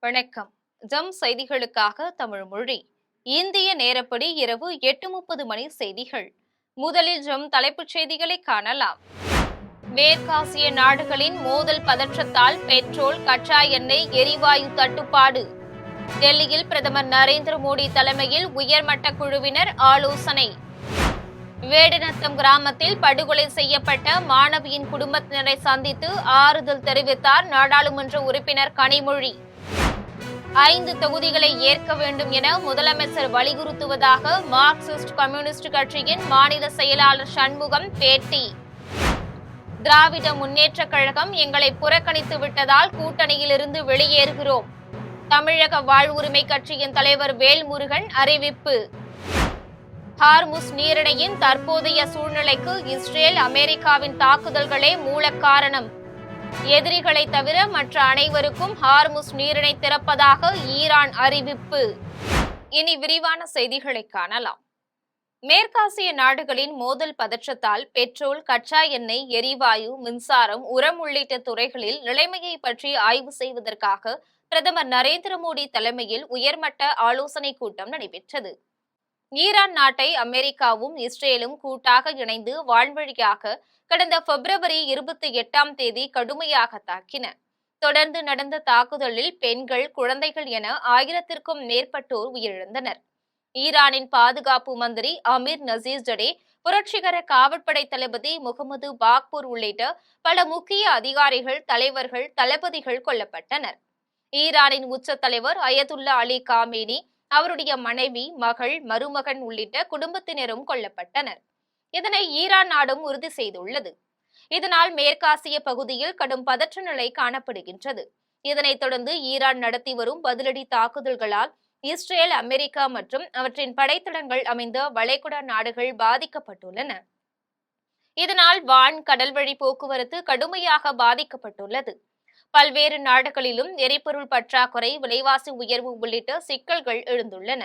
வணக்கம். ஜம் செய்திகளுக்காக தமிழ் மொழி. இந்திய நேரப்படி இரவு 8:30 மணி செய்திகள். முதலில் ஜம் தலைப்புச் செய்திகளை காணலாம். மேற்காசிய நாடுகளின் மோதல் பதற்றத்தால் பெட்ரோல், கச்சா எண்ணெய், எரிவாயு தட்டுப்பாடு. டெல்லியில் பிரதமர் நரேந்திர மோடி தலைமையில் உயர்மட்ட குழுவினர் ஆலோசனை. வேடநத்தம் கிராமத்தில் படுகொலை செய்யப்பட்ட மாணவியின் குடும்பத்தினரை சந்தித்து ஆறுதல் தெரிவித்தார் நாடாளுமன்ற உறுப்பினர் கனிமொழி. 5 தொகுதிகளை ஏற்க வேண்டும் என முதலமைச்சர் வலியுறுத்துவதாக மார்க்சிஸ்ட் கம்யூனிஸ்ட் கட்சியின் மாநில செயலாளர் சண்முகம் பேட்டி. திராவிட முன்னேற்றக் கழகம் எங்களை புறக்கணித்து விட்டதால் கூட்டணியிலிருந்து வெளியேறுகிறோம். தமிழக வாழ்வுரிமை கட்சியின் தலைவர் வேல்முருகன் அறிவிப்பு. ஹார்முஸ் நீரிணையின் தற்போதைய சூழ்நிலைக்கு இஸ்ரேல், அமெரிக்காவின் தாக்குதல்களே மூல காரணம். எதிரிகளை தவிர மற்ற அனைவருக்கும் ஹார்முஸ் நீரிணை திறப்பதாக ஈரான் அறிவிப்பு. இனி விரிவான செய்திகளை காணலாம். மேற்காசிய நாடுகளின் மோதல் பதற்றத்தால் பெட்ரோல், கச்சா எண்ணெய், எரிவாயு, மின்சாரம், உரம் உள்ளிட்ட துறைகளில் நிலைமையை பற்றி ஆய்வு செய்வதற்காக பிரதமர் நரேந்திர மோடி தலைமையில் உயர்மட்ட ஆலோசனைக் கூட்டம் நடைபெற்றது. ஈரான் நாட்டை அமெரிக்காவும் இஸ்ரேலும் கூட்டாக இணைந்து வான்வழியாக கடந்த பிப்ரவரி 28 கடுமையாக தாக்கின. தொடர்ந்து நடந்த தாக்குதலில் பெண்கள், குழந்தைகள் என 1000த்திற்கும் மேற்பட்டோர் உயிரிழந்தனர். ஈரானின் பாதுகாப்பு மந்திரி அமீர் நசீர்ஜடே, புரட்சிகர காவற்படை தளபதி முகமது பாக்பூர் உள்ளிட்ட பல முக்கிய அதிகாரிகள், தலைவர்கள், தளபதிகள் கொல்லப்பட்டனர். ஈரானின் உச்ச தலைவர் அயதுல்லா அலி காமேனி, அவருடைய மனைவி, மகள், மருமகன் உள்ளிட்ட குடும்பத்தினரும் கொல்லப்பட்டனர். இதனை ஈரான் நாடும் உறுதி செய்துள்ளது. இதனால் மேற்காசிய பகுதியில் கடும் பதற்ற நிலை காணப்படுகின்றது. இதனைத் தொடர்ந்து ஈரான் நடத்தி வரும் பதிலடி தாக்குதல்களால் இஸ்ரேல், அமெரிக்கா மற்றும் அவற்றின் படைத்தளங்கள் அமைந்த வளைகுடா நாடுகள் பாதிக்கப்பட்டுள்ளன. இதனால் வான், கடல்வழி போக்குவரத்து கடுமையாக பாதிக்கப்பட்டுள்ளது. பல்வேறு நாடுகளிலும் எரிபொருள் பற்றாக்குறை, விலைவாசி உயர்வு உள்ளிட்ட சிக்கல்கள் எழுந்துள்ளன.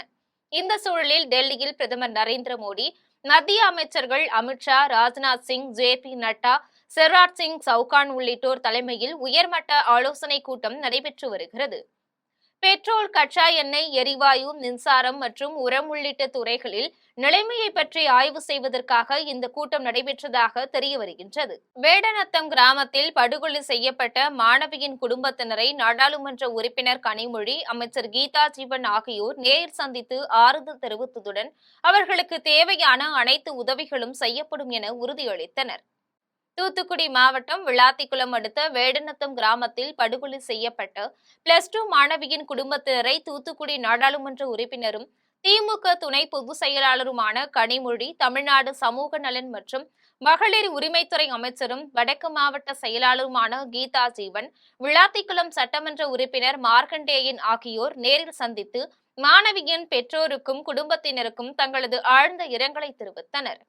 இந்த சூழலில் டெல்லியில் பிரதமர் நரேந்திர மோடி, மத்திய அமைச்சர்கள் அமித்ஷா, ராஜ்நாத் சிங், ஜே.பி. நட்டா, சிவராஜ் சிங் சவுகான் உள்ளிட்டோர் தலைமையில் உயர்மட்ட ஆலோசனைக் கூட்டம் நடைபெற்று வருகிறது. பெட்ரோல், கச்சா எண்ணெய், எரிவாயு, மின்சாரம் மற்றும் உரம் உள்ளிட்ட துறைகளில் நிலைமையை பற்றி ஆய்வு செய்வதற்காக இந்த கூட்டம் நடைபெற்றதாக தெரிய வருகின்றது. வேடநத்தம் கிராமத்தில் படுகொலை செய்யப்பட்ட மாணவியின் குடும்பத்தினரை நாடாளுமன்ற உறுப்பினர் கனிமொழி, அமைச்சர் கீதா ஜீவன் ஆகியோர் நேரில் சந்தித்து ஆறுதல் தெரிவித்ததுடன் அவர்களுக்கு தேவையான அனைத்து உதவிகளும் செய்யப்படும் என உறுதியளித்தனர். தூத்துக்குடி மாவட்டம் விளாத்திக்குளம் அடுத்த வேடநத்தம் கிராமத்தில் படுகொலை செய்யப்பட்ட +2 மாணவியின் குடும்பத்தினரை தூத்துக்குடி நாடாளுமன்ற உறுப்பினரும் திமுக துணை பொதுச் செயலாளருமான கனிமொழி, தமிழ்நாடு சமூக நலன் மற்றும் மகளிர் உரிமைத்துறை அமைச்சரும் வடக்கு மாவட்ட செயலாளருமான கீதா ஜீவன், விளாத்திக்குளம் சட்டமன்ற உறுப்பினர் மார்க்கண்டேயன் ஆகியோர் நேரில் சந்தித்து மாணவியின் பெற்றோருக்கும் குடும்பத்தினருக்கும் தங்களது ஆழ்ந்த இரங்கலை தெரிவித்தனர்.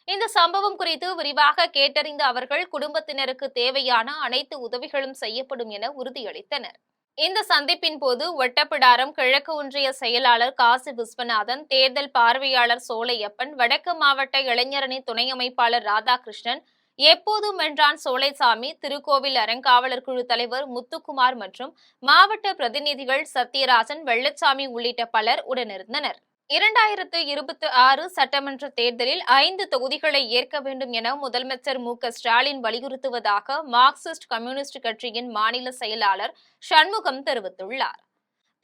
இந்த சம்பவம் குறித்து விரிவாக கேட்டறிந்த அவர்கள் குடும்பத்தினருக்கு தேவையான அனைத்து உதவிகளும் செய்யப்படும் என உறுதியளித்தனர். இந்த சந்திப்பின் போது ஒட்டப்பிடாரம் கிழக்கு ஒன்றிய செயலாளர் காசி விஸ்வநாதன், தேர்தல் பார்வையாளர் சோலையப்பன், வடக்கு மாவட்ட இளைஞரணி துணை அமைப்பாளர் ராதாகிருஷ்ணன், எப்போதும் வென்றான் சோலைசாமி, திருக்கோவில் அறங்காவலர் குழு தலைவர் முத்துக்குமார் மற்றும் மாவட்ட பிரதிநிதிகள் சத்யராஜன், வெள்ளச்சாமி உள்ளிட்ட பலர் உடனிருந்தனர். 2026 சட்டமன்ற தேர்தலில் 5 தொகுதிகளை ஏற்க வேண்டும் என முதலமைச்சர் மு.க.ஸ்டாலின் வலியுறுத்துவதாக மார்க்சிஸ்ட் கம்யூனிஸ்ட் கட்சியின் மாநில செயலாளர் சண்முகம் தெரிவித்துள்ளார்.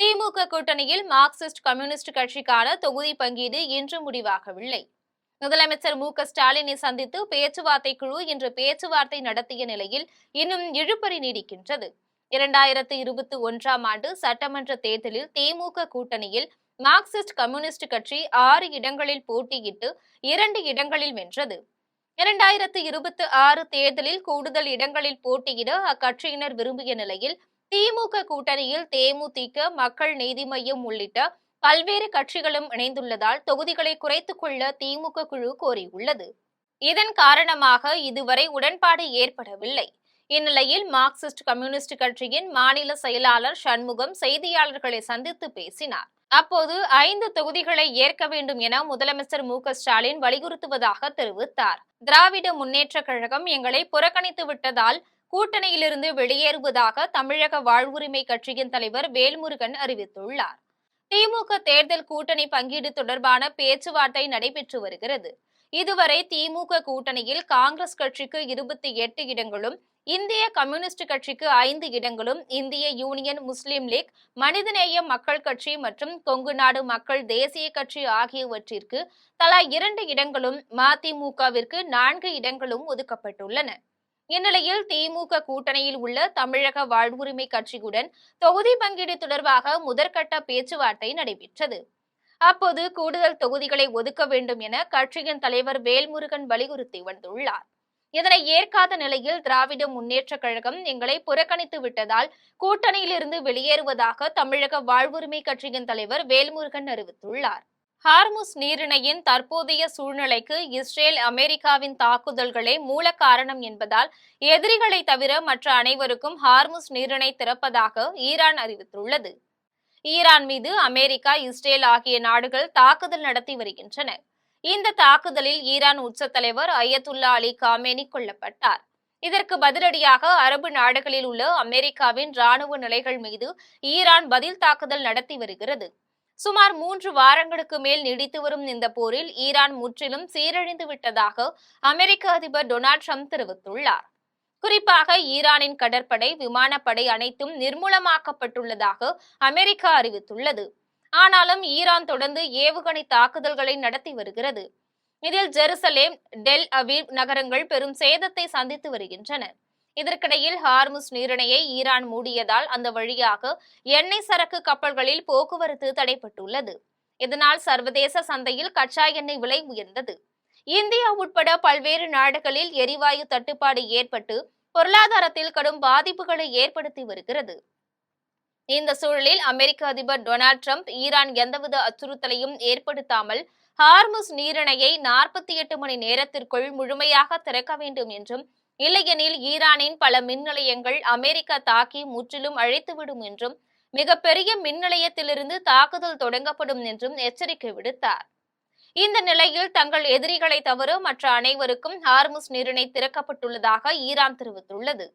திமுக கூட்டணியில் மார்க்சிஸ்ட் கம்யூனிஸ்ட் கட்சிக்கான தொகுதி பங்கீடு இன்று முடிவாகவில்லை. முதலமைச்சர் மு.க.ஸ்டாலினை சந்தித்து பேச்சுவார்த்தை குழு இன்று பேச்சுவார்த்தை நடத்திய நிலையில் இன்னும் இழுபறி நீடிக்கின்றது. 2021ஆம் ஆண்டு சட்டமன்ற தேர்தலில் திமுக கூட்டணியில் மார்க்சிஸ்ட் கம்யூனிஸ்ட் கட்சி 6 இடங்களில் போட்டியிட்டு 2 இடங்களில் வென்றது. 2026 தேர்தலில் கூடுதல் இடங்களில் போட்டியிட அக்கட்சியினர் விரும்பிய நிலையில் திமுக கூட்டணியில் தேமுதிக, மக்கள் நீதி மய்யம் உள்ளிட்ட பல்வேறு கட்சிகளும் இணைந்துள்ளதால் தொகுதிகளை குறைத்துக் கொள்ள திமுக குழு கோரியுள்ளது. இதன் காரணமாக இதுவரை உடன்பாடு ஏற்படவில்லை. இந்நிலையில் மார்க்சிஸ்ட் கம்யூனிஸ்ட் கட்சியின் மாநில செயலாளர் சண்முகம் செய்தியாளர்களை சந்தித்து பேசினார். அப்போது 5 தொகுதிகளை ஏற்க வேண்டும் என முதலமைச்சர் மு.க.ஸ்டாலின் வலியுறுத்துவதாக தெரிவித்தார். திராவிட முன்னேற்றக் கழகம் எங்களை புறக்கணித்து விட்டதால் கூட்டணியிலிருந்து வெளியேறுவதாக தமிழக வாழ்வுரிமை கட்சியின் தலைவர் வேல்முருகன் அறிவித்துள்ளார். திமுக தேர்தல் கூட்டணி பங்கீடு தொடர்பான பேச்சுவார்த்தை நடைபெற்று வருகிறது. இதுவரை திமுக கூட்டணியில் காங்கிரஸ் கட்சிக்கு 28 இடங்களும், இந்திய கம்யூனிஸ்ட் கட்சிக்கு 5 இடங்களும், இந்திய யூனியன் முஸ்லீம் லீக், மனிதநேய மக்கள் கட்சி மற்றும் கொங்கு நாடு மக்கள் தேசிய கட்சி ஆகியவற்றிற்கு தலா 2 இடங்களும், மதிமுகவிற்கு 4 இடங்களும் ஒதுக்கப்பட்டுள்ளன. இந்நிலையில் திமுக கூட்டணியில் உள்ள தமிழக வாழ்வுரிமை கட்சியுடன் தொகுதி பங்கீடு தொடர்பாக முதற்கட்ட பேச்சுவார்த்தை நடைபெற்றது. அப்போது கூடுதல் தொகுதிகளை ஒதுக்க வேண்டும் என கட்சியின் தலைவர் வேல்முருகன் வலியுறுத்தி வந்துள்ளார். இதனை ஏற்காத நிலையில் திராவிட முன்னேற்றக் கழகம் எங்களை புறக்கணித்து விட்டதால் கூட்டணியிலிருந்து வெளியேறுவதாக தமிழக வாழ்வுரிமை கட்சியின் தலைவர் வேல்முருகன் அறிவித்துள்ளார். ஹார்முஸ் நீரிணையின் தற்போதைய சூழ்நிலைக்கு இஸ்ரேல், அமெரிக்காவின் தாக்குதல்களே மூல காரணம் என்பதால் எதிரிகளை தவிர மற்ற அனைவருக்கும் ஹார்முஸ் நீரிணை திறப்பதாக ஈரான் அறிவித்துள்ளது. ஈரான் மீது அமெரிக்கா, இஸ்ரேல் ஆகிய நாடுகள் தாக்குதல் நடத்தி வருகின்றன. இந்த தாக்குதலில் ஈரான் உச்ச தலைவர் அயத்துல்லா அலி காமேனி கொல்லப்பட்டார். இதற்கு பதிலடியாக அரபு நாடுகளில் உள்ள அமெரிக்காவின் ராணுவ நிலைகள் மீது ஈரான் பதில் தாக்குதல் நடத்தி வருகிறது. சுமார் 3 வாரங்களுக்கு மேல் நீடித்து வரும் இந்த போரில் ஈரான் முற்றிலும் சீரழிந்து விட்டதாக அமெரிக்க அதிபர் டொனால்ட் ட்ரம்ப் தெரிவித்துள்ளார். குறிப்பாக ஈரானின் கடற்படை, விமானப்படை அனைத்தும் நிர்மூலமாக்கப்பட்டுள்ளதாக அமெரிக்கா அறிவித்துள்ளது. ஆனாலும் ஈரான் தொடர்ந்து ஏவுகணை தாக்குதல்களை நடத்தி வருகிறது. இதில் ஜெருசலேம், டெல் அவீவ் நகரங்கள் பெரும் சேதத்தை சந்தித்து வருகின்றன. இதற்கிடையில் ஹார்முஸ் நீரிணையை ஈரான் மூடியதால் அந்த வழியாக எண்ணெய் சரக்கு கப்பல்களில் போக்குவரத்து தடைபட்டுள்ளது. இதனால் சர்வதேச சந்தையில் கச்சா எண்ணெய் விலை உயர்ந்தது. இந்தியா உட்பட பல்வேறு நாடுகளில் எரிவாயு தட்டுப்பாடு ஏற்பட்டு பொருளாதாரத்தில் கடும் பாதிப்புகளை ஏற்படுத்தி வருகிறது. இந்த சூழலில் அமெரிக்க அதிபர் டொனால்ட் ட்ரம்ப் ஈரான் எந்தவித அச்சுறுத்தலையும் ஏற்படுத்தாமல் ஹார்முஸ் நீரிணையை 48 மணி நேரத்திற்குள் முழுமையாக திறக்க வேண்டும் என்றும், இல்லையெனில் ஈரானின் பல மின் நிலையங்கள் அமெரிக்கா தாக்கி முற்றிலும் அழித்துவிடும் என்றும், மிகப்பெரிய மின் நிலையத்திலிருந்து தாக்குதல் தொடங்கப்படும் என்றும் எச்சரிக்கை விடுத்தார். இந்த நிலையில் தங்கள் எதிரிகளை தவிர மற்ற அனைவருக்கும் ஹார்முஸ் நீரிணை திறக்கப்பட்டுள்ளதாக ஈரான் தெரிவித்துள்ளது.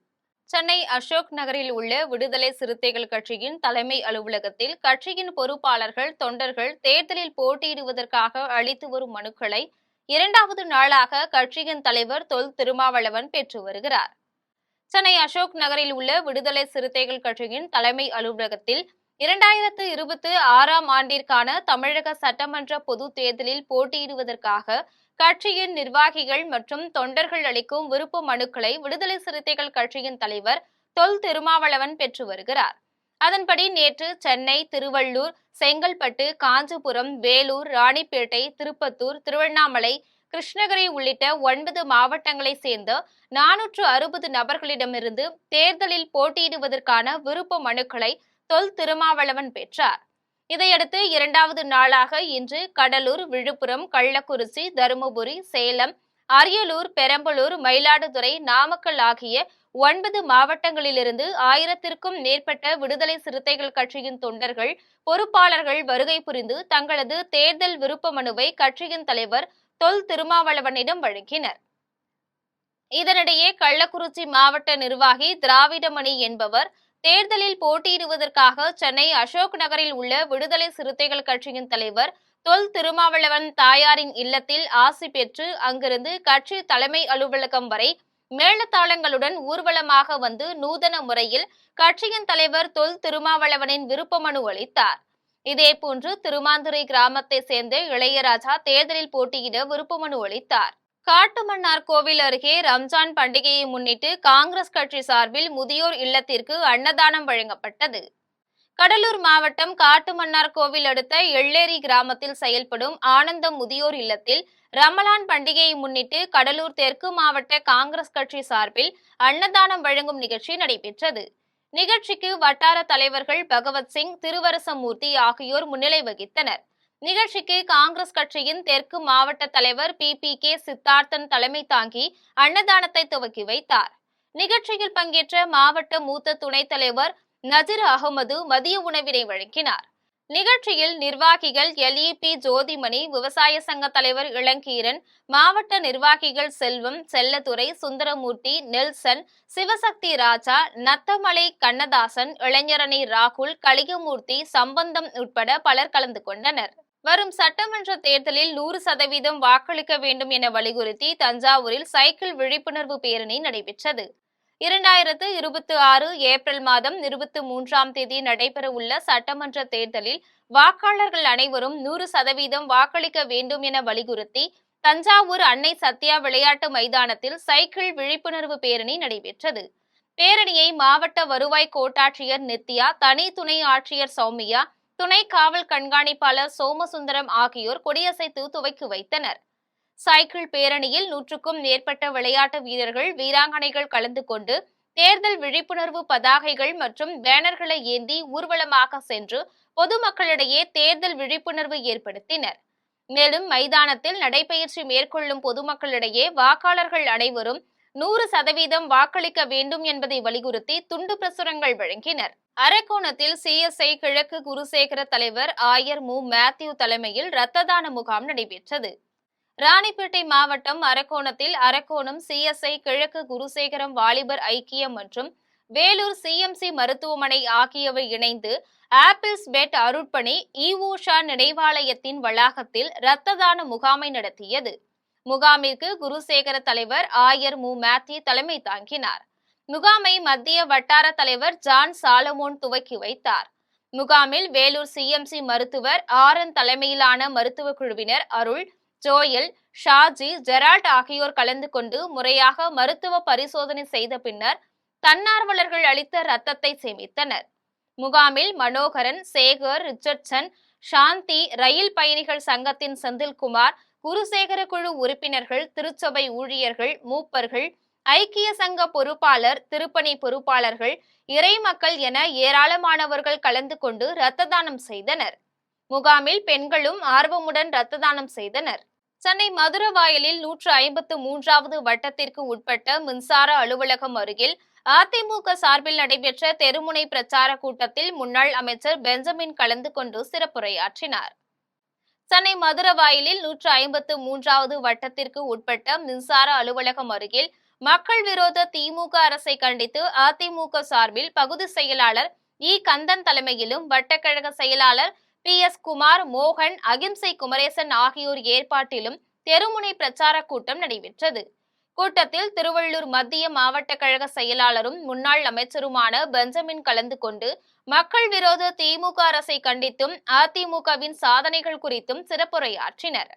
சென்னை அசோக் நகரில் உள்ள விடுதலை சிறுத்தைகள் கட்சியின் தலைமை அலுவலகத்தில் கட்சியின் பொறுப்பாளர்கள், தொண்டர்கள் தேர்தலில் போட்டியிடுவதற்காக அளித்து வரும் மனுக்களை 2வது நாளாக கட்சியின் தலைவர் தொல் திருமாவளவன் பெற்று வருகிறார். சென்னை அசோக் நகரில் உள்ள விடுதலை சிறுத்தைகள் கட்சியின் தலைமை அலுவலகத்தில் 2026ஆம் ஆண்டிற்கான தமிழக சட்டமன்ற பொதுத் தேர்தலில் போட்டியிடுவதற்காக கட்சியின் நிர்வாகிகள் மற்றும் தொண்டர்கள் அளிக்கும் விருப்ப மனுக்களை விடுதலை சிறுத்தைகள் கட்சியின் தலைவர் தொல் திருமாவளவன் பெற்று வருகிறார். அதன்படி நேற்று சென்னை, திருவள்ளூர், செங்கல்பட்டு, காஞ்சிபுரம், வேலூர், ராணிப்பேட்டை, திருப்பத்தூர், திருவண்ணாமலை, கிருஷ்ணகிரி உள்ளிட்ட 9 மாவட்டங்களை சேர்ந்த 460 நபர்களிடமிருந்து தேர்தலில் போட்டியிடுவதற்கான விருப்ப மனுக்களை தொல் திருமாவளவன் பெற்றார். இதையடுத்து 2வது நாளாக இன்று கடலூர், விழுப்புரம், கள்ளக்குறிச்சி, தருமபுரி, சேலம், அரியலூர், பெரம்பலூர், மயிலாடுதுறை, நாமக்கல் ஆகிய 9 மாவட்டங்களிலிருந்து 1000த்திற்கும் மேற்பட்ட விடுதலை சிறுத்தைகள் கட்சியின் தொண்டர்கள், பொறுப்பாளர்கள் வருகை புரிந்து தங்களது தேர்தல் விருப்ப மனுவை கட்சியின் தலைவர் தொல் திருமாவளவனிடம் வழங்கினர். இதனிடையே கள்ளக்குறிச்சி மாவட்ட நிர்வாகி திராவிடமணி என்பவர் தேர்தலில் போட்டியிடுவதற்காக சென்னை அசோக் நகரில் உள்ள விடுதலை சிறுத்தைகள் கட்சியின் தலைவர் தொல் திருமாவளவன் தாயாரின் இல்லத்தில் ஆசி பெற்று அங்கிருந்து கட்சி தலைமை அலுவலகம் வரை மேளதாளங்களுடன் ஊர்வலமாக வந்து நூதன முறையில் கட்சியின் தலைவர் தொல் திருமாவளவனின் விருப்ப மனு அளித்தார். இதேபோன்று திருமாந்துறை கிராமத்தை சேர்ந்த இளையராஜா தேர்தலில் போட்டியிட விருப்ப மனு அளித்தார். காட்டுமன்னார் கோவில் அருகே ரம்ஜான் பண்டிகையை முன்னிட்டு காங்கிரஸ் கட்சி சார்பில் முதியோர் இல்லத்திற்கு அன்னதானம் வழங்கப்பட்டது. கடலூர் மாவட்டம் காட்டுமன்னார் கோவில் அடுத்த எள்ளேரி கிராமத்தில் செயல்படும் ஆனந்தம் முதியோர் இல்லத்தில் ரமலான் பண்டிகையை முன்னிட்டு கடலூர் தெற்கு மாவட்ட காங்கிரஸ் கட்சி சார்பில் அன்னதானம் வழங்கும் நிகழ்ச்சி நடைபெற்றது. நிகழ்ச்சிக்கு வட்டார தலைவர்கள் பகவத்சிங், திருவரசமூர்த்தி ஆகியோர் முன்னிலை வகித்தனர். நிகழ்ச்சிக்கு காங்கிரஸ் கட்சியின் தெற்கு மாவட்ட தலைவர் PPK சித்தார்த்தன் தலைமை தாங்கி அன்னதானத்தை துவக்கி வைத்தார். நிகழ்ச்சியில் பங்கேற்ற மாவட்ட மூத்த துணைத் தலைவர் நஜீர் அகமது மதிய உணவினை வழங்கினார். நிகழ்ச்சியில் நிர்வாகிகள் எல்இபி ஜோதிமணி, விவசாய சங்க தலைவர் இளங்கீரன், மாவட்ட நிர்வாகிகள் செல்வம், செல்லத்துறை, சுந்தரமூர்த்தி, நெல்சன், சிவசக்தி ராஜா, நத்தமலை கண்ணதாசன், இளைஞரணி ராகுல், கலிகமூர்த்தி, சம்பந்தம் உட்பட பலர் கலந்து கொண்டனர். வரும் சட்டமன்ற தேர்தலில் 100% வாக்களிக்க வேண்டும் என வலியுறுத்தி தஞ்சாவூரில் சைக்கிள் விழிப்புணர்வு பேரணி நடைபெற்றது. 2026 ஏப்ரல் மாதம் 23ஆம் தேதி நடைபெறவுள்ள சட்டமன்ற தேர்தலில் வாக்காளர்கள் அனைவரும் 100% வாக்களிக்க வேண்டும் என வலியுறுத்தி தஞ்சாவூர் அன்னை சத்யா விளையாட்டு மைதானத்தில் சைக்கிள் விழிப்புணர்வு பேரணி நடைபெற்றது. பேரணியை மாவட்ட வருவாய் கோட்டாட்சியர் நித்யா, தனி துணை ஆட்சியர் சௌமியா, துணை காவல் கண்காணிப்பாளர் சோமசுந்தரம் ஆகியோர் கொடியசைத்து துவக்கி வைத்தனர். சைக்கிள் பேரணியில் 100க்கும் மேற்பட்ட விளையாட்டு வீரர்கள், வீராங்கனைகள் கலந்து கொண்டு தேர்தல் விழிப்புணர்வு பதாகைகள் மற்றும் பேனர்களை ஏந்தி ஊர்வலமாக சென்று பொதுமக்களிடையே தேர்தல் விழிப்புணர்வு ஏற்படுத்தினர். மேலும் மைதானத்தில் நடைபயிற்சி மேற்கொள்ளும் பொதுமக்களிடையே வாக்காளர்கள் அனைவரும் 100% வாக்களிக்க வேண்டும் என்பதை வலியுறுத்தி துண்டு பிரசுரங்கள் வழங்கினர். அரக்கோணத்தில் சிஎஸ்ஐ கிழக்கு குருசேகர தலைவர் ஆயர் மு. மேத்யூ தலைமையில் இரத்த தான முகாம் நடைபெற்றது. ராணிப்பேட்டை மாவட்டம் அரக்கோணத்தில் அரக்கோணம் சிஎஸ்ஐ கிழக்கு குருசேகரம் வாலிபர் ஐக்கியம் மற்றும் வேலூர் சிஎம்சி மருத்துவமனை ஆகியவை இணைந்து ஆப்பிள்ஸ் பெட் அருட்பணி ஈவோஷா நினைவாலயத்தின் வளாகத்தில் இரத்த தான முகாமை நடத்தியது. முகாமிற்கு குருசேகர தலைவர் ஆயர் மு. மேத்யூ தலைமை தாங்கினார். முகாமை மத்திய வட்டார தலைவர் ஜான் சாலமோன் துவக்கி வைத்தார். முகாமில் வேலூர் சிஎம்சி மருத்துவர் ஆரன் தலைமையிலான மருத்துவ குழுவினர் அருள், ஜோயல், ஷாஜி, ஜெரால்ட் ஆகியோர் கலந்து கொண்டு முறையாக மருத்துவ பரிசோதனை செய்த பின்னர் தன்னார்வலர்கள் அளித்த ரத்தத்தை சேமித்தனர். முகாமில் மனோகரன், சேகர், ரிச்சர்ட்சன், சாந்தி, ரயில் பயணிகள் சங்கத்தின் செந்தில்குமார், குருசேகர குழு உறுப்பினர்கள், திருச்சபை ஊழியர்கள், மூப்பர்கள், ஐக்கிய சங்க பொறுப்பாளர், திருப்பணி பொறுப்பாளர்கள், இறைமக்கள் என ஏராளமானவர்கள் கலந்து கொண்டு இரத்த தானம் செய்தனர். முகாமில் பெண்களும் ஆர்வமுடன் இரத்த தானம் செய்தனர். சென்னை மதுரவாயலில் 153வது வட்டத்திற்கு உட்பட்ட மின்சார அலுவலகம் அருகில் அதிமுக சார்பில் நடைபெற்ற தெருமுனை பிரச்சார கூட்டத்தில் முன்னாள் அமைச்சர் பெஞ்சமின் கலந்து கொண்டு சிறப்புரையாற்றினார். சென்னை மதுரவாயலில் 153வது வட்டத்திற்கு உட்பட்ட மின்சார அலுவலகம் அருகில் மக்கள் விரோத திமுக அரசை கண்டித்து அதிமுக சார்பில் பகுதி செயலாளர் இ. கந்தன் தலைமையிலும் வட்டக்கழக செயலாளர் PS குமார், மோகன், அகிம்சை குமரேசன் ஆகியோர் ஏற்பாட்டிலும் தெருமுனை பிரச்சார கூட்டம் நடைபெற்றது. கூட்டத்தில் திருவள்ளூர் மத்திய மாவட்ட கழக செயலாளரும் முன்னாள் அமைச்சருமான பெஞ்சமின் கலந்து கொண்டு மக்கள் விரோத திமுக அரசை கண்டித்தும் அதிமுகவின் சாதனைகள் குறித்தும் சிறப்புரையாற்றினர்.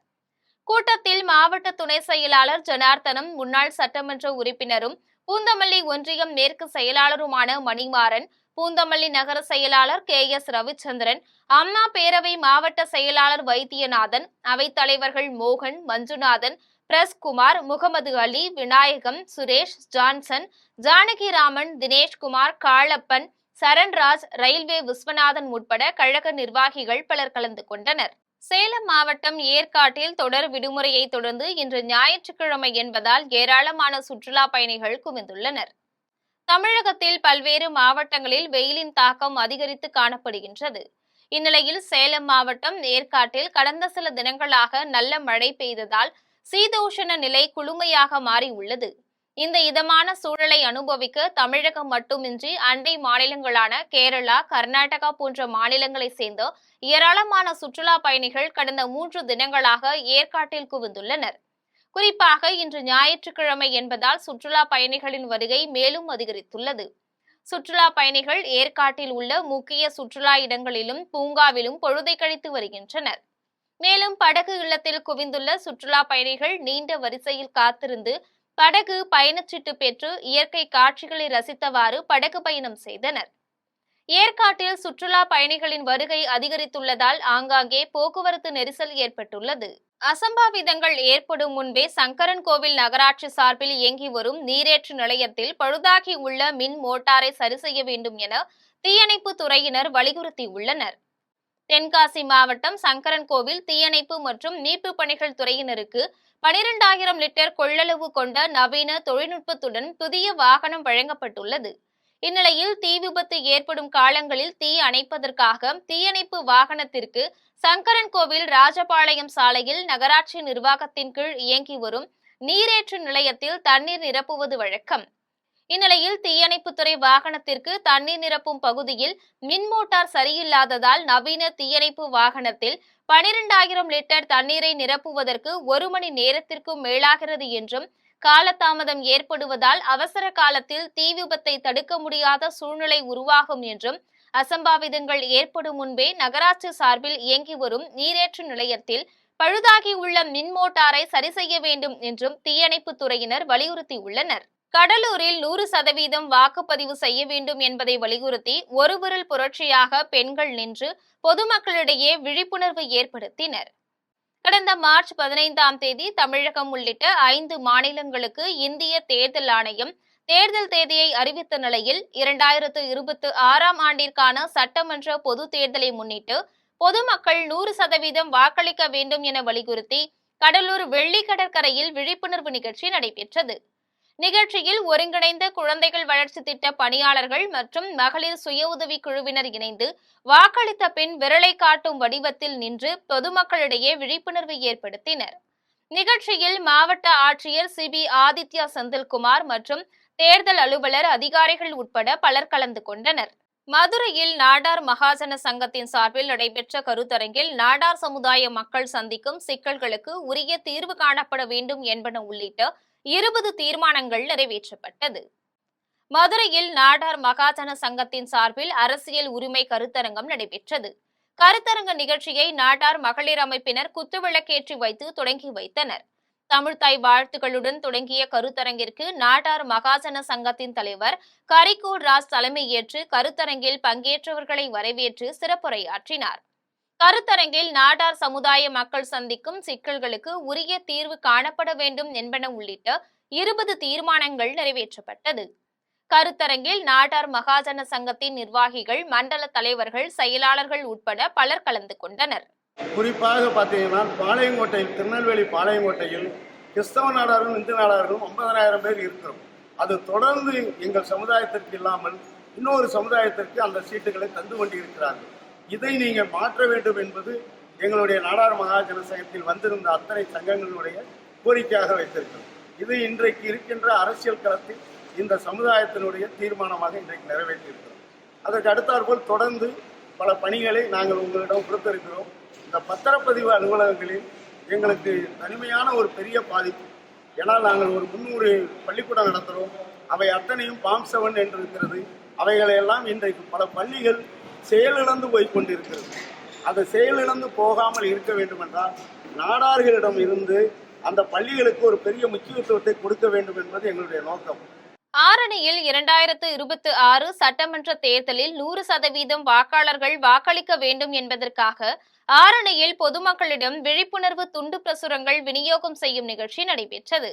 கூட்டத்தில் மாவட்ட துணை செயலாளர் ஜனார்த்தனம், முன்னாள் சட்டமன்ற உறுப்பினரும் பூந்தமல்லி ஒன்றியம் மேற்கு செயலாளருமான மணிமாறன், பூந்தமல்லி நகர செயலாளர் KS ரவிச்சந்திரன், அம்மா பேரவை மாவட்ட செயலாளர் வைத்தியநாதன், அவைத் தலைவர்கள் மோகன், மஞ்சுநாதன், பிரஸ்குமார், முகமது அலி, விநாயகம், சுரேஷ், ஜான்சன், ஜானகிராமன், தினேஷ்குமார், காளப்பன், சரண்ராஜ், ரயில்வே விஸ்வநாதன் உட்பட கழக நிர்வாகிகள் பலர் கலந்து கொண்டனர். சேலம் மாவட்டம் ஏற்காட்டில் தொடர் விடுமுறையை தொடர்ந்து இன்று ஞாயிற்றுக்கிழமை என்பதால் ஏராளமான சுற்றுலா பயணிகள் குவிந்துள்ளனர். தமிழகத்தில் பல்வேறு மாவட்டங்களில் வெயிலின் தாக்கம் அதிகரித்து காணப்படுகின்றது. இந்நிலையில் சேலம் மாவட்டம் ஏற்காட்டில் கடந்த சில தினங்களாக நல்ல மழை பெய்ததால் சீதோஷண நிலை குளுமையாக மாறியுள்ளது. இந்த இதமான சூழலை அனுபவிக்க தமிழகம் மட்டுமின்றி அண்டை மாநிலங்களான கேரளா, கர்நாடகா போன்ற மாநிலங்களை சேர்ந்த ஏராளமான சுற்றுலா பயணிகள் கடந்த 3 தினங்களாக ஏற்காட்டில் குவிந்துள்ளனர். குறிப்பாக இன்று ஞாயிற்றுக்கிழமை என்பதால் சுற்றுலா பயணிகளின் வருகை மேலும் அதிகரித்துள்ளது. சுற்றுலா பயணிகள் ஏற்காட்டில் உள்ள முக்கிய சுற்றுலா இடங்களிலும் பூங்காவிலும் பொழுதை கழித்து வருகின்றனர். மேலும் படகு இல்லத்தில் குவிந்துள்ள சுற்றுலா பயணிகள் நீண்ட வரிசையில் காத்திருந்து படகு பயணச்சீட்டு பெற்று இயற்கை காட்சிகளை ரசித்தவாறு படகு பயணம் செய்தனர். ஏற்காட்டில் சுற்றுலா பயணிகளின் வருகை அதிகரித்துள்ளதால் ஆங்காங்கே போக்குவரத்து நெரிசல் ஏற்பட்டுள்ளது. அசம்பாவிதங்கள் ஏற்படும் முன்பே சங்கரன்கோவில் நகராட்சி சார்பில் இயங்கி வரும் நீரேற்று நிலையத்தில் பழுதாகி உள்ள மின் மோட்டாரை சரி செய்ய வேண்டும் என தீயணைப்பு துறையினர் வலியுறுத்தியுள்ளனர். தென்காசி மாவட்டம் சங்கரன்கோவில் தீயணைப்பு மற்றும் மீட்பு பணிகள் துறையினருக்கு 12,000 லிட்டர் கொள்ளளவு கொண்ட நவீன தொழில்நுட்பத்துடன் புதிய வாகனம் வழங்கப்பட்டுள்ளது. இந்நிலையில் தீ விபத்து ஏற்படும் காலங்களில் தீ அணைப்பதற்காக தீயணைப்பு வாகனத்திற்கு சங்கரன்கோவில் ராஜபாளையம் சாலையில் நகராட்சி நிர்வாகத்தின் கீழ் இயங்கி வரும் நீரேற்று நிலையத்தில் தண்ணீர் நிரப்புவது வழக்கம். இந்நிலையில் தீயணைப்புத்துறை வாகனத்திற்கு தண்ணீர் நிரப்பும் பகுதியில் மின் மோட்டார் சரியில்லாததால் நவீன தீயணைப்பு வாகனத்தில் 12,000 லிட்டர் தண்ணீரை நிரப்புவதற்கு 1 மணி நேரத்திற்கும் மேலாகிறது என்றும், காலதாமதம் ஏற்படுவதால் அவசர காலத்தில் தீ விபத்தை தடுக்க முடியாத சூழ்நிலை உருவாகும் என்றும், அசம்பாவிதங்கள் ஏற்படும் முன்பே நகராட்சி சார்பில் இயங்கி வரும் நீரேற்று நிலையத்தில் பழுதாகியுள்ள மின் மோட்டாரை சரி செய்ய வேண்டும் என்றும் தீயணைப்பு துறையினர் வலியுறுத்தியுள்ளனர். கடலூரில் 100% வாக்குப்பதிவு செய்ய வேண்டும் என்பதை வலியுறுத்தி ஒரு விரல் புரட்சியாக பெண்கள் நின்று பொதுமக்களிடையே விழிப்புணர்வு ஏற்படுத்தினர். கடந்த மார்ச் 15ஆம் தேதி தமிழகம் உள்ளிட்ட 5 மாநிலங்களுக்கு இந்திய தேர்தல் ஆணையம் தேர்தல் தேதியை அறிவித்த நிலையில் 2026ஆம் ஆண்டிற்கான சட்டமன்ற பொது தேர்தலை முன்னிட்டு பொதுமக்கள் 100% வாக்களிக்க வேண்டும் என வலியுறுத்தி கடலூர் வெள்ளி கடற்கரையில் விழிப்புணர்வு நிகழ்ச்சி நடைபெற்றது. நிகழ்ச்சியில் ஒருங்கிணைந்த குழந்தைகள் வளர்ச்சி திட்ட பணியாளர்கள் மற்றும் மகளிர் சுய உதவி குழுவினர் இணைந்து வாக்களித்த பின் விரலை காட்டும் வடிவத்தில் நின்று பொதுமக்களிடையே விழிப்புணர்வு ஏற்படுத்தினர். நிகழ்ச்சியில் மாவட்ட ஆட்சியர் சிபி ஆதித்யா செந்தில்குமார் மற்றும் தேர்தல் அலுவலர், அதிகாரிகள் உட்பட பலர் கலந்து கொண்டனர். மதுரையில் நாடார் மகாஜன சங்கத்தின் சார்பில் நடைபெற்ற கருத்தரங்கில் நாடார் சமுதாய மக்கள் சந்திக்கும் சிக்கல்களுக்கு உரிய தீர்வு காணப்பட வேண்டும் என்பன உள்ளிட்ட 20 தீர்மானங்கள் நிறைவேற்றப்பட்டது. மதுரையில் நாடார் மகாஜன சங்கத்தின் சார்பில் அரசியல் உரிமை கருத்தரங்கம் நடைபெற்றது. கருத்தரங்க நிகழ்ச்சியை நாடார் மகளிர் அமைப்பினர் குத்துவிளக்கேற்றி வைத்து தொடங்கி வைத்தனர். தமிழ்தாய் வாழ்த்துக்களுடன் தொடங்கிய கருத்தரங்கிற்கு நாடார் மகாஜன சங்கத்தின் தலைவர் கரிகோல் ராஜ் தலைமையேற்று கருத்தரங்கில் பங்கேற்றவர்களை வரவேற்று சிறப்புரையாற்றினார். கருத்தரங்கில் நாடார் சமுதாய மக்கள் சந்திக்கும் சிக்கல்களுக்கு உரிய தீர்வு காணப்பட வேண்டும் என்பன உள்ளிட்ட 20 தீர்மானங்கள் நிறைவேற்றப்பட்டது. கருத்தரங்கில் நாடார் மகாஜன சங்கத்தின் நிர்வாகிகள், மண்டல தலைவர்கள், செயலாளர்கள் உட்பட பலர் கலந்து கொண்டனர். குறிப்பாக பார்த்தீங்கன்னா பாளையங்கோட்டையில், திருநெல்வேலி பாளையங்கோட்டையில் கிறிஸ்தவ நாடாரும் இந்து நாடாரும் 50,000 பேர் இருக்கிறோம். அது தொடர்ந்து எங்கள் சமுதாயத்திற்கு இல்லாமல் இன்னொரு சமுதாயத்திற்கு அந்த சீட்டுகளை தந்து கொண்டிருக்கிறார்கள். இதை நீங்கள் மாற்ற வேண்டும் என்பது எங்களுடைய நாடார் மகாஜன சங்கத்தில் வந்திருந்த அத்தனை சங்கங்களுடைய கோரிக்கையாக வைத்திருக்கிறோம். இது இன்றைக்கு இருக்கின்ற அரசியல் களத்தில் இந்த சமுதாயத்தினுடைய தீர்மானமாக இன்றைக்கு நிறைவேற்றியிருக்கிறோம். அதற்கு அடுத்தாற்போல் தொடர்ந்து பல பணிகளை நாங்கள் உங்களிடம் கொடுத்திருக்கிறோம். இந்த பத்திரப்பதிவு அலுவலகங்களில் எங்களுக்கு தனிமையான ஒரு பெரிய பாதிப்பு. ஏன்னால் நாங்கள் ஒரு 300 பள்ளிக்கூடம் நடத்துகிறோம். அவை அத்தனையும் ஃபார்ம் 7 என்று இருக்கிறது. அவைகளையெல்லாம் இன்றைக்கு பல பள்ளிகள் செயலிழந்து போய் கொண்டிருக்கிறது. அது செயலிழந்து போகாமல் இருக்க வேண்டும் என்றால் நாடார்களிடம் இருந்து அந்த பள்ளிகளுக்கு ஒரு பெரிய முக்கியத்துவத்தை கொடுக்க வேண்டும் என்பது எங்களுடைய நோக்கம். ஆரணியில் 2026 சட்டமன்ற தேர்தலில் 100% வாக்காளர்கள் வாக்களிக்க வேண்டும் என்பதற்காக ஆரணியில் பொதுமக்களிடம் விழிப்புணர்வு துண்டு பிரசுரங்கள் விநியோகம் செய்யும் நிகழ்ச்சி நடைபெற்றது.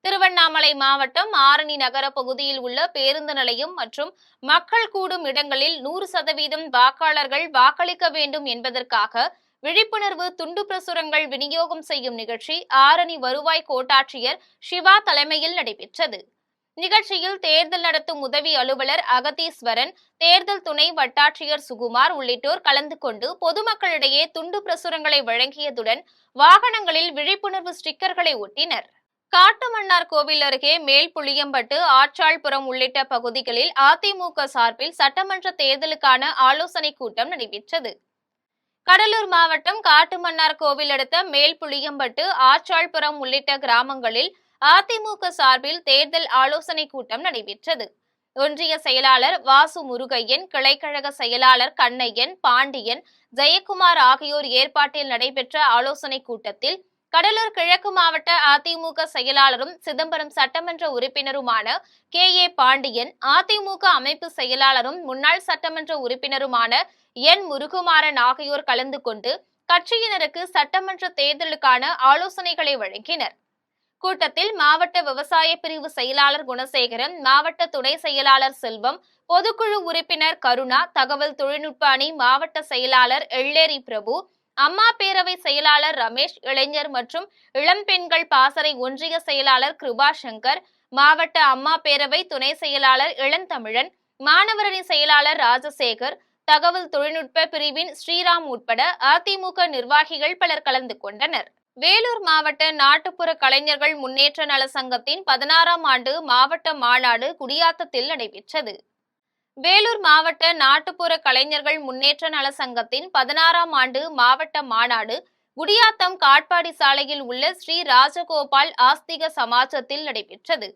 திருவண்ணாமலை மாவட்டம் ஆரணி நகர பகுதியில் உள்ள பேருந்து நிலையம் மற்றும் மக்கள் கூடும் இடங்களில் 100% வாக்காளர்கள் வாக்களிக்க வேண்டும் என்பதற்காக விழிப்புணர்வு துண்டு பிரசுரங்கள் விநியோகம் செய்யும் நிகழ்ச்சி ஆரணி வருவாய் கோட்டாட்சியர் சிவா தலைமையில் நடைபெற்றது. நிகழ்ச்சியில் தேர்தல் நடத்தும் உதவி அலுவலர் அகதீஸ்வரன், தேர்தல் துணை வட்டாட்சியர் சுகுமார் உள்ளிட்டோர் கலந்து கொண்டு பொதுமக்களிடையே துண்டு பிரசுரங்களை வழங்கியதுடன் வாகனங்களில் விழிப்புணர்வு ஸ்டிக்கர்களை ஒட்டினர். காட்டுமன்னார் கோவில் அருகே மேல்புளியம்பட்டு, ஆற்றாள்புரம் உள்ளிட்ட பகுதிகளில் அதிமுக சார்பில் சட்டமன்ற தேர்தலுக்கான ஆலோசனைக் கூட்டம் நடைபெற்றது. கடலூர் மாவட்டம் காட்டுமன்னார் கோவில் அடுத்த மேல்புளியம்பட்டு, ஆற்றாள்புரம் உள்ளிட்ட கிராமங்களில் அதிமுக சார்பில் தேர்தல் ஆலோசனைக் கூட்டம் நடைபெற்றது. ஒன்றிய செயலாளர் வாசு முருகையன், கிளைக்கழக செயலாளர் கண்ணையன், பாண்டியன், ஜெயக்குமார் ஆகியோர் ஏற்பாட்டில் நடைபெற்ற ஆலோசனைக் கூட்டத்தில் கடலூர் கிழக்கு மாவட்ட அதிமுக செயலாளரும் சிதம்பரம் சட்டமன்ற உறுப்பினருமான கே.ஏ. பாண்டியன், அதிமுக அமைப்பு செயலாளரும் முன்னாள் சட்டமன்ற உறுப்பினருமான என். முருகுமாறன் ஆகியோர் கலந்து கொண்டு கட்சியினருக்கு சட்டமன்ற தேர்தலுக்கான ஆலோசனைகளை வழங்கினர். கூட்டத்தில் மாவட்ட விவசாய பிரிவு செயலாளர் குணசேகரன், மாவட்ட துணை செயலாளர் செல்வம், பொதுக்குழு உறுப்பினர் கருணா, தகவல் தொழில்நுட்ப அணி மாவட்ட செயலாளர் எள்ளேரி பிரபு, அம்மா பேரவை செயலாளர் ரமேஷ், இளைஞர் மற்றும் இளம்பெண்கள் பாசறை ஒன்றிய செயலாளர் கிருபா சங்கர், மாவட்ட அம்மா பேரவை துணை செயலாளர் இளந்தமிழன், மாணவரணி செயலாளர் ராஜசேகர், தகவல் தொழில்நுட்ப பிரிவின் ஸ்ரீராம் உட்பட அதிமுக நிர்வாகிகள் பலர் கலந்து கொண்டனர். வேலூர் மாவட்ட நாட்டுப்புற கலைஞர்கள் முன்னேற்ற நல சங்கத்தின் 16ஆம் ஆண்டு மாவட்ட மாநாடு குடியாத்தத்தில் நடைபெற்றது. வேலூர் மாவட்ட நாட்டுப்புற கலைஞர்கள் முன்னேற்ற நல சங்கத்தின் 16ஆம் ஆண்டு மாவட்ட மாநாடு குடியாத்தம் காட்பாடி சாலையில் உள்ள ஸ்ரீ ராஜகோபால் ஆஸ்திக சமாஜத்தில் நடைபெற்றது.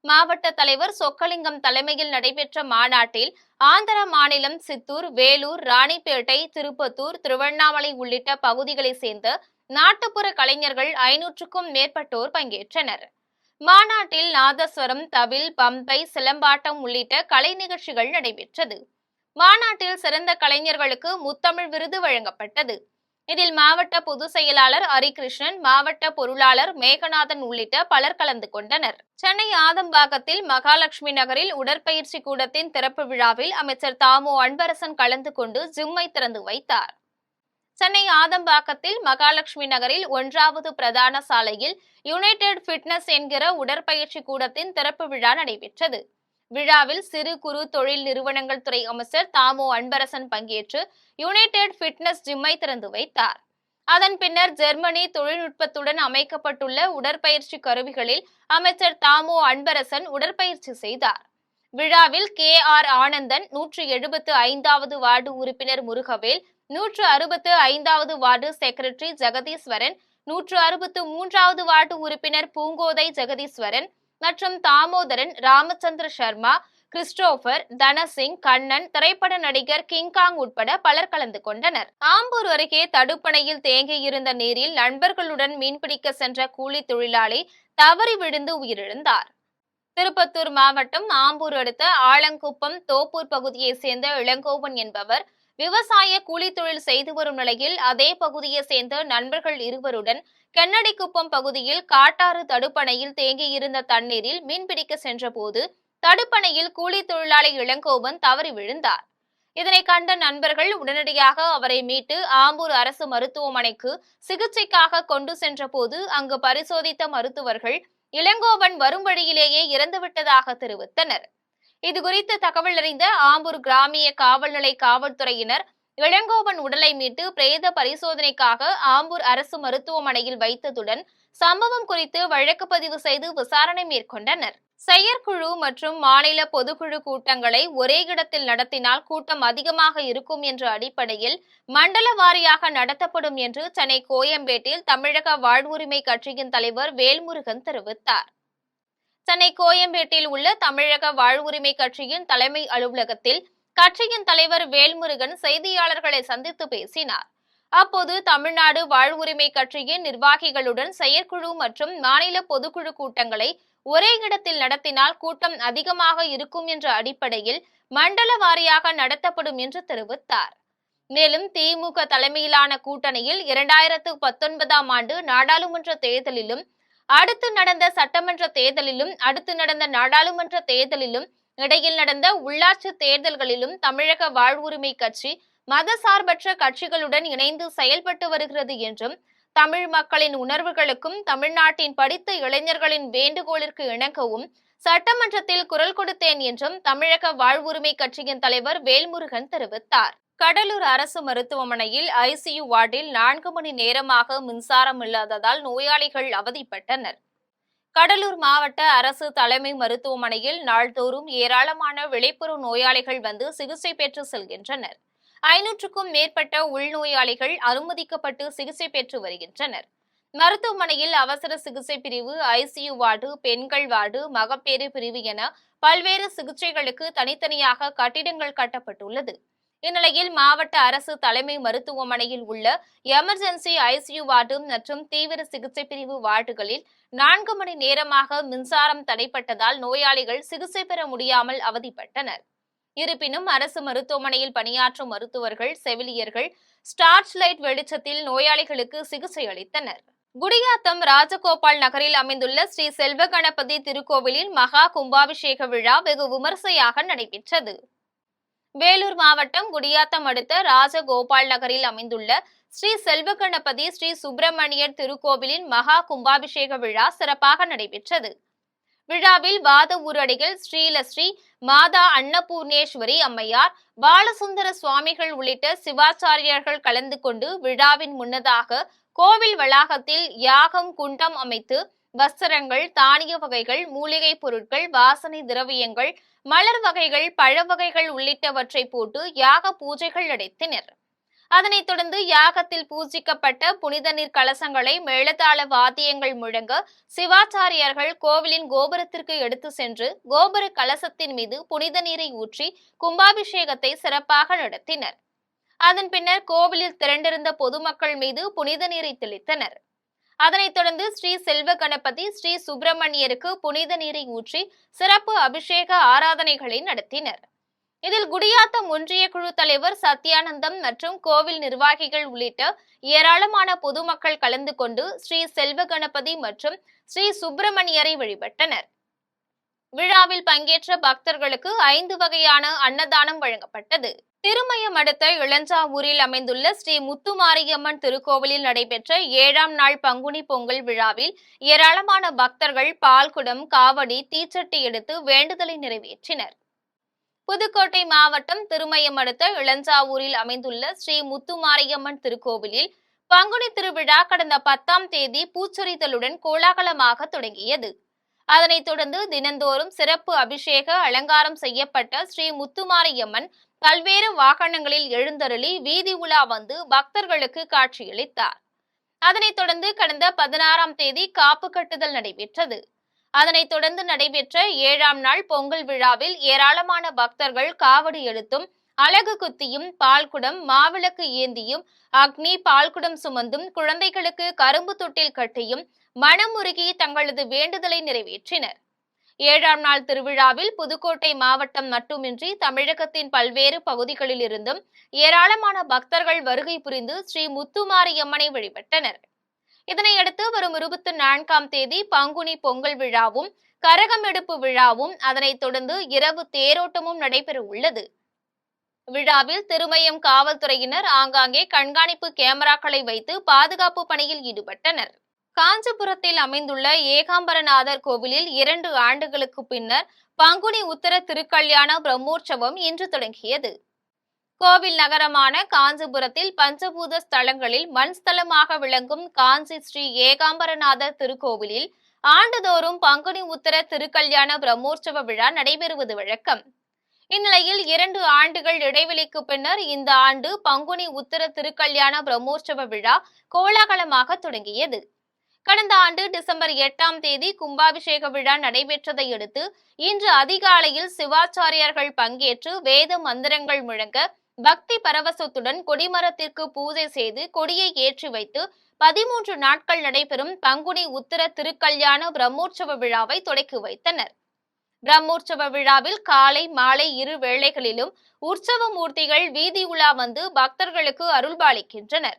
மாவட்ட தலைவர் சொக்கலிங்கம் தலைமையில் நடைபெற்ற மாநாட்டில் ஆந்திர மாநிலம் சித்தூர், வேலூர், ராணிப்பேட்டை, திருப்பத்தூர், திருவண்ணாமலை உள்ளிட்ட பகுதிகளைச் சேர்ந்த நாட்டுப்புற கலைஞர்கள் 500க்கும் மேற்பட்டோர் பங்கேற்றனர். மாநாட்டில் நாதஸ்வரம், தவில், பம்பை, சிலம்பாட்டம் உள்ளிட்ட கலை நிகழ்ச்சிகள் நடைபெற்றது. மாநாட்டில் சிறந்த கலைஞர்களுக்கு முத்தமிழ் விருது வழங்கப்பட்டது. இதில் மாவட்ட பொதுச் செயலாளர் ஹரிகிருஷ்ணன், மாவட்ட பொருளாளர் மேகநாதன் உள்ளிட்ட பலர் கலந்து கொண்டனர். சென்னை ஆதம்பாக்கத்தில் மகாலட்சுமி நகரில் உடற்பயிற்சி கூடத்தின் திறப்பு விழாவில் அமைச்சர் தாமோ அன்பரசன் கலந்து கொண்டு ஜிம்மை திறந்து வைத்தார். சென்னை ஆதம்பாக்கத்தில் மகாலட்சுமி நகரில் 1வது பிரதான சாலையில் யுனைடெட் ஃபிட்னஸ் என்கிற உடற்பயிற்சி கூடத்தின் திறப்பு விழா நடைபெற்றது. விழாவில் சிறு குறு தொழில் நிறுவனங்கள் துறை அமைச்சர் தாமோ அன்பரசன் பங்கேற்று யுனைடெட் ஃபிட்னஸ் ஜிம்மை திறந்து வைத்தார். அதன் பின்னர் ஜெர்மனி தொழில்நுட்பத்துடன் அமைக்கப்பட்டுள்ள உடற்பயிற்சி கருவிகளில் அமைச்சர் தாமோ அன்பரசன் உடற்பயிற்சி செய்தார். விழாவில் KR ஆனந்தன், 175வது வார்டு உறுப்பினர் முருகவேல், 165வது வார்டு செக்ரட்டரி ஜெகதீஸ்வரன், 163வது வார்டு உறுப்பினர் பூங்கோதை ஜெகதீஸ்வரன் மற்றும் தாமோதரன், ராமச்சந்திர சர்மா, கிறிஸ்டோபர், தனசிங், கண்ணன், திரைப்பட நடிகர் கிங்காங் உட்பட பலர் கலந்து கொண்டனர். ஆம்பூர் அருகே தடுப்பணையில் தேங்கியிருந்த நீரில் நண்பர்களுடன் மீன்பிடிக்க சென்ற கூலி தொழிலாளி தவறி விழுந்து உயிரிழந்தார். திருப்பத்தூர் மாவட்டம் ஆம்பூர் அடுத்த ஆலங்குப்பம் தோப்பூர் பகுதியைச் சேர்ந்த இளங்கோவன் என்பவர் விவசாய கூலி தொழில் செய்து வரும் நிலையில் அதே பகுதியைச் சேர்ந்த நண்பர்கள் இருவருடன் கென்னடிக்குப்பம் பகுதியில் காட்டாறு தடுப்பணையில் தேங்கியிருந்த தண்ணீரில் மீன்பிடிக்க சென்றபோது தடுப்பணையில் கூலி தொழிலாளி இளங்கோவன் தவறி விழுந்தார். இதனை கண்ட நண்பர்கள் உடனடியாக அவரை மீட்டு ஆம்பூர் அரசு மருத்துவமனைக்கு சிகிச்சைக்காக கொண்டு சென்ற போது அங்கு பரிசோதித்த மருத்துவர்கள் இளங்கோவன் வரும் வழியிலேயே இறந்துவிட்டதாக தெரிவித்தனர். இதுகுறித்து தகவல் அறிந்த ஆம்பூர் கிராமிய காவல் நிலைய காவல்துறையினர் இளங்கோவன் உடலை மீட்டு பிரேத பரிசோதனைக்காக ஆம்பூர் அரசு மருத்துவமனையில் வைத்ததுடன் சம்பவம் குறித்து வழக்கு பதிவு செய்து விசாரணை மேற்கொண்டனர். செயற்குழு மற்றும் மாநில பொதுக்குழு கூட்டங்களை ஒரே இடத்தில் நடத்தினால் கூட்டம் அதிகமாக இருக்கும் என்ற அடிப்படையில் மண்டல வாரியாக நடத்தப்படும் என்று சென்னை கோயம்பேட்டில் தமிழக வாழ்வுரிமை கட்சியின் தலைவர் வேல்முருகன் தெரிவித்தார். சென்னை கோயம்பேட்டில் உள்ள தமிழக வாழ்வுரிமை கட்சியின் தலைமை அலுவலகத்தில் கட்சியின் தலைவர் வேல்முருகன் செய்தியாளர்களை சந்தித்து பேசினார். அப்போது தமிழ்நாடு வாழ்வுரிமை கட்சியின் நிர்வாகிகளுடன் செயற்குழு மற்றும் மாநில பொதுக்குழு கூட்டங்களை ஒரே இடத்தில் நடத்தினால் கூட்டம் அதிகமாக இருக்கும் என்ற அடிப்படையில் மண்டல வாரியாக நடத்தப்படும் என்று தெரிவித்தார். மேலும் திமுக தலைமையிலான கூட்டணியில் 2019ஆம் ஆண்டு நாடாளுமன்ற தேர்தலிலும், அடுத்து நடந்த சட்டமன்ற தேர்தலிலும், அடுத்து நடந்த நாடாளுமன்ற தேர்தலிலும், இடையில் நடந்த உள்ளாட்சி தேர்தல்களிலும் தமிழக வாழ்வுரிமை கட்சி மதசார்பற்ற கட்சிகளுடன் இணைந்து செயல்பட்டு வருகிறது என்றும், தமிழ் மக்களின் உணர்வுகளுக்கும் தமிழ்நாட்டின் படித்த இளைஞர்களின் வேண்டுகோளிற்கு இணங்கவும் சட்டமன்றத்தில் குரல் கொடுத்தேன் என்றும் தமிழக வாழ்வுரிமை கட்சியின் தலைவர் வேல்முருகன் தெரிவித்தார். கடலூர் அரசு மருத்துவமனையில் ICU வார்டில் 4 மணி நேரமாக மின்சாரம் இல்லாததால் நோயாளிகள் அவதிப்பட்டனர். கடலூர் மாவட்ட அரசு தலைமை மருத்துவமனையில் நாள்தோறும் ஏராளமான வெளிப்புற நோயாளிகள் வந்து சிகிச்சை பெற்று செல்கின்றனர். 500க்கும் மேற்பட்ட உள்நோயாளிகள் அனுமதிக்கப்பட்டு சிகிச்சை பெற்று வருகின்றனர். மருத்துவமனையில் அவசர சிகிச்சை பிரிவு, ICU வார்டு, பெண்கள் வார்டு, மகப்பேறு பிரிவு என பல்வேறு சிகிச்சைகளுக்கு தனித்தனியாக கட்டிடங்கள் கட்டப்பட்டுள்ளது. இந்நிலையில் மாவட்ட அரசு தலைமை மருத்துவமனையில் உள்ள எமர்ஜென்சி ICU வார்டு மற்றும் தீவிர சிகிச்சை பிரிவு வார்டுகளில் 4 மணி நேரமாக மின்சாரம் தடைப்பட்டதால் நோயாளிகள் சிகிச்சை பெற முடியாமல் அவதிப்பட்டனர். இருப்பினும் அரசு மருத்துவமனையில் பணியாற்றும் மருத்துவர்கள், செவிலியர்கள் ஸ்டார்ச் லைட் வெளிச்சத்தில் நோயாளிகளுக்கு சிகிச்சை அளித்தனர். குடியாத்தம் ராஜகோபால் நகரில் அமைந்துள்ள ஸ்ரீ செல்வ கணபதி திருக்கோவிலில் மகா கும்பாபிஷேக விழா வெகு விமர்சையாக நடைபெற்றது. வேலூர் மாவட்டம் குடியாத்தம் அடுத்த ராஜகோபால் நகரில் அமைந்துள்ள ஸ்ரீ செல்வ கணபதி ஸ்ரீ சுப்பிரமணியர் திருக்கோவிலின் மகா கும்பாபிஷேக விழா சிறப்பாக நடைபெற்றது. விழாவில் வாத ஊரடிகள் ஸ்ரீலஸ்ரீ மாதா அன்னபூர்ணேஸ்வரி அம்மையார், பாலசுந்தர சுவாமிகள் உள்ளிட்ட சிவாச்சாரியர்கள் கலந்து கொண்டு விழாவின் முன்னதாக கோவில் வளாகத்தில் யாகம் குண்டம் அமைத்து வஸ்திரங்கள், தானிய வகைகள், மூலிகை பொருட்கள், வாசனை திரவியங்கள், மலர் வகைகள், பழ வகைகள் உள்ளிட்டவற்றை போட்டு யாக பூஜைகள் நடத்தினர். அதனைத் தொடர்ந்து யாகத்தில் பூஜிக்கப்பட்ட புனித நீர் கலசங்களை மேளதாள வாத்தியங்கள் முழங்க சிவாச்சாரியார்கள் கோவிலின் கோபுரத்திற்கு எடுத்து சென்று கோபுர கலசத்தின் மீது புனித நீரை ஊற்றி கும்பாபிஷேகத்தை சிறப்பாக நடத்தினர். அதன் பின்னர் கோவிலில் திரண்டிருந்த பொதுமக்கள் மீது புனித நீரை தெளித்தனர். அதனைத் தொடர்ந்து ஸ்ரீ செல்வ கணபதி, ஸ்ரீ சுப்பிரமணியருக்கு புனித நீரை ஊற்றி சிறப்பு அபிஷேக ஆராதனைகளை நடத்தினர். இதில் குடியாத்தம் ஒன்றிய குழு தலைவர் சத்யானந்தம் மற்றும் கோவில் நிர்வாகிகள் உள்ளிட்ட ஏராளமான பொதுமக்கள் கலந்து கொண்டு ஸ்ரீ செல்வ கணபதி மற்றும் ஸ்ரீ சுப்பிரமணியரை வழிபட்டனர். விழாவில் பங்கேற்ற பக்தர்களுக்கு 5 வகையான அன்னதானம் வழங்கப்பட்டது. திருமயம் அடுத்த இளஞ்சாவூரில் அமைந்துள்ள ஸ்ரீ முத்துமாரியம்மன் திருக்கோவிலில் நடைபெற்ற 7ஆம் நாள் பங்குனி பொங்கல் விழாவில் ஏராளமான பக்தர்கள் பால்குடம், காவடி, தீச்சட்டி எடுத்து வேண்டுதலை நிறைவேற்றினர். புதுக்கோட்டை மாவட்டம் திருமயம் அடுத்த இளஞ்சாவூரில் அமைந்துள்ள ஸ்ரீ முத்துமாரியம்மன் திருக்கோவிலில் பங்குனி திருவிழா கடந்த 10ஆம் தேதி பூச்சொரிதலுடன் கோலாகலமாக தொடங்கியது. அதனைத் தொடர்ந்து தினந்தோறும் சிறப்பு அபிஷேக அலங்காரம் செய்யப்பட்ட ஸ்ரீ முத்துமாரியம்மன் பல்வேறு வாகனங்களில் எழுந்தருளி வீதி உலா வந்து பக்தர்களுக்கு காட்சியளித்தார். அதனைத் தொடர்ந்து கடந்த 16ஆம் தேதி காப்பு கட்டுதல் நடைபெற்றது. அதனைத் தொடர்ந்து நடைபெற்ற 7ஆம் நாள் பொங்கல் விழாவில் ஏராளமான பக்தர்கள் காவடி எடுத்தும், அலகு குத்தியும், பால்குடம், மாவிளக்கு ஏந்தியும், அக்னி பால்குடம் சுமந்தும், குழந்தைகளுக்கு கரும்பு தொட்டில் கட்டியும் மனமுருகி தங்களது வேண்டுதலை நிறைவேற்றினர். 7ஆம் நாள் திருவிழாவில் புதுக்கோட்டை மாவட்டம் மட்டுமின்றி தமிழகத்தின் பல்வேறு பகுதிகளில் இருந்தும் ஏராளமான பக்தர்கள் வருகை புரிந்து ஸ்ரீ முத்துமாரியம்மனை வழிபட்டனர். இதனையடுத்து வரும் 24ஆம் தேதி பங்குனி பொங்கல் விழாவும், கரகம் எடுப்பு விழாவும், அதனைத் தொடர்ந்து இரவு தேரோட்டமும் நடைபெற உள்ளது. விழாவில் திருமயம் காவல்துறையினர் ஆங்காங்கே கண்காணிப்பு கேமராக்களை வைத்து பாதுகாப்பு பணியில் ஈடுபட்டனர். காஞ்சிபுரத்தில் அமைந்துள்ள ஏகாம்பரநாதர் கோவிலில் 2 ஆண்டுகளுக்கு பின்னர் பங்குனி உத்தர திருக்கல்யாண பிரம்மோற்சவம் இன்று தொடங்கியது. கோவில் நகரமான காஞ்சிபுரத்தில் பஞ்சபூத ஸ்தலங்களில் மண் ஸ்தலமாக விளங்கும் காஞ்சி ஸ்ரீ ஏகாம்பரநாதர் திருக்கோவிலில் ஆண்டுதோறும் பங்குனி உத்தர திருக்கல்யாண பிரம்மோற்சவ விழா நடைபெறுவது வழக்கம். இந்நிலையில் 2 ஆண்டுகள் இடைவெளிக்கு பின்னர் இந்த ஆண்டு பங்குனி உத்தர திருக்கல்யாண பிரம்மோற்சவ விழா கோலாகலமாக தொடங்கியது. கடந்த ஆண்டு டிசம்பர் 8ஆம் தேதி கும்பாபிஷேக விழா நடைபெற்றதை அடுத்து இன்று அதிகாலையில் சிவாச்சாரியார்கள் பங்கேற்று வேத மந்திரங்கள் முழங்க பக்தி பரவசத்துடன் கொடிமரத்திற்கு பூஜை செய்து கொடியை ஏற்றி வைத்து 13 நாட்கள் நடைபெறும் பங்குனி உத்தர திருக்கல்யாண பிரம்மோற்சவ விழாவை தொடக்கி வைத்தனர். பிரம்மோற்சவ விழாவில் காலை, மாலை 2 வேளைகளிலும் உற்சவ மூர்த்திகள் வீதி உலா வந்து பக்தர்களுக்கு அருள்பாலிக்கின்றனர்.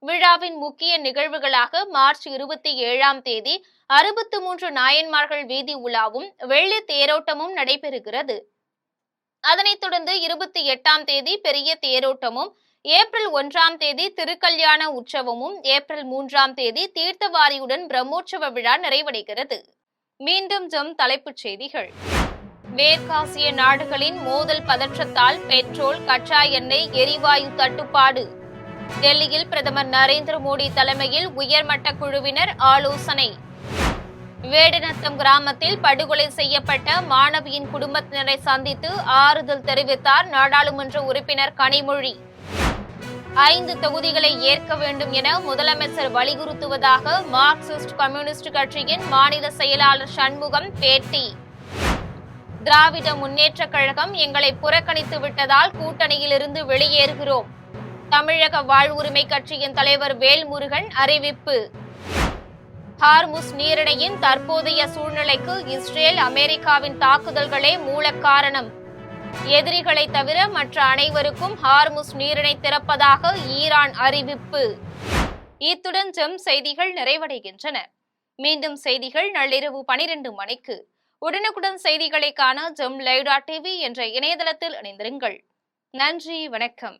விழாவின் முக்கிய நிகழ்வுகளாக மார்ச் 27ஆம் தேதி 63 நாயன்மார்கள் வீதி உலாவும், வெள்ளி தேரோட்டமும் நடைபெறுகிறது. அதனைத் தொடர்ந்து 28ஆம் தேதி பெரிய தேரோட்டமும், ஏப்ரல் 1ஆம் தேதி திருக்கல்யாண உற்சவமும், ஏப்ரல் 3ஆம் தேதி தீர்த்தவாரியுடன் பிரம்மோற்சவ விழா நிறைவடைகிறது. மீண்டும் தலைப்புச் செய்திகள். மேற்காசிய நாடுகளின் மோதல் பதற்றத்தால் பெட்ரோல், கச்சா எண்ணெய், எரிவாயு தட்டுப்பாடு. டெல்லியில் பிரதமர் நரேந்திர மோடி தலைமையில் உயர்மட்ட குழுவினர் ஆலோசனை. வேடநத்தம் கிராமத்தில் படுகொலை செய்யப்பட்ட மாணவியின் குடும்பத்தினரை சந்தித்து ஆறுதல் தெரிவித்தார் நாடாளுமன்ற உறுப்பினர் கனிமொழி. 5 தொகுதிகளை ஏற்க வேண்டும் என முதலமைச்சர் வலியுறுத்துவதாக மார்க்சிஸ்ட் கம்யூனிஸ்ட் கட்சியின் மாநில செயலாளர் சண்முகம் பேட்டி. திராவிட முன்னேற்றக் கழகம் எங்களை புறக்கணித்து விட்டதால் கூட்டணியிலிருந்து வெளியேறுகிறோம். தமிழக வாழ்வுரிமை கட்சியின் தலைவர் வேல்முருகன் அறிவிப்பு. ஹார்முஸ் நீரிணையின் தற்போதைய சூழ்நிலைக்கு இஸ்ரேல், அமெரிக்காவின் தாக்குதல்களே மூல காரணம். எதிரிகளை தவிர மற்ற அனைவருக்கும் ஹார்முஸ் நீரிணை திறப்பதாக ஈரான் அறிவிப்பு. இத்துடன் செய்திகள் நிறைவடைகின்றன. மீண்டும் செய்திகள் நள்ளிரவு 12 மணிக்கு. உடனுக்குடன் செய்திகளை காண live.tv என்ற இணையதளத்தில் இணைந்திருங்கள். நன்றி, வணக்கம்.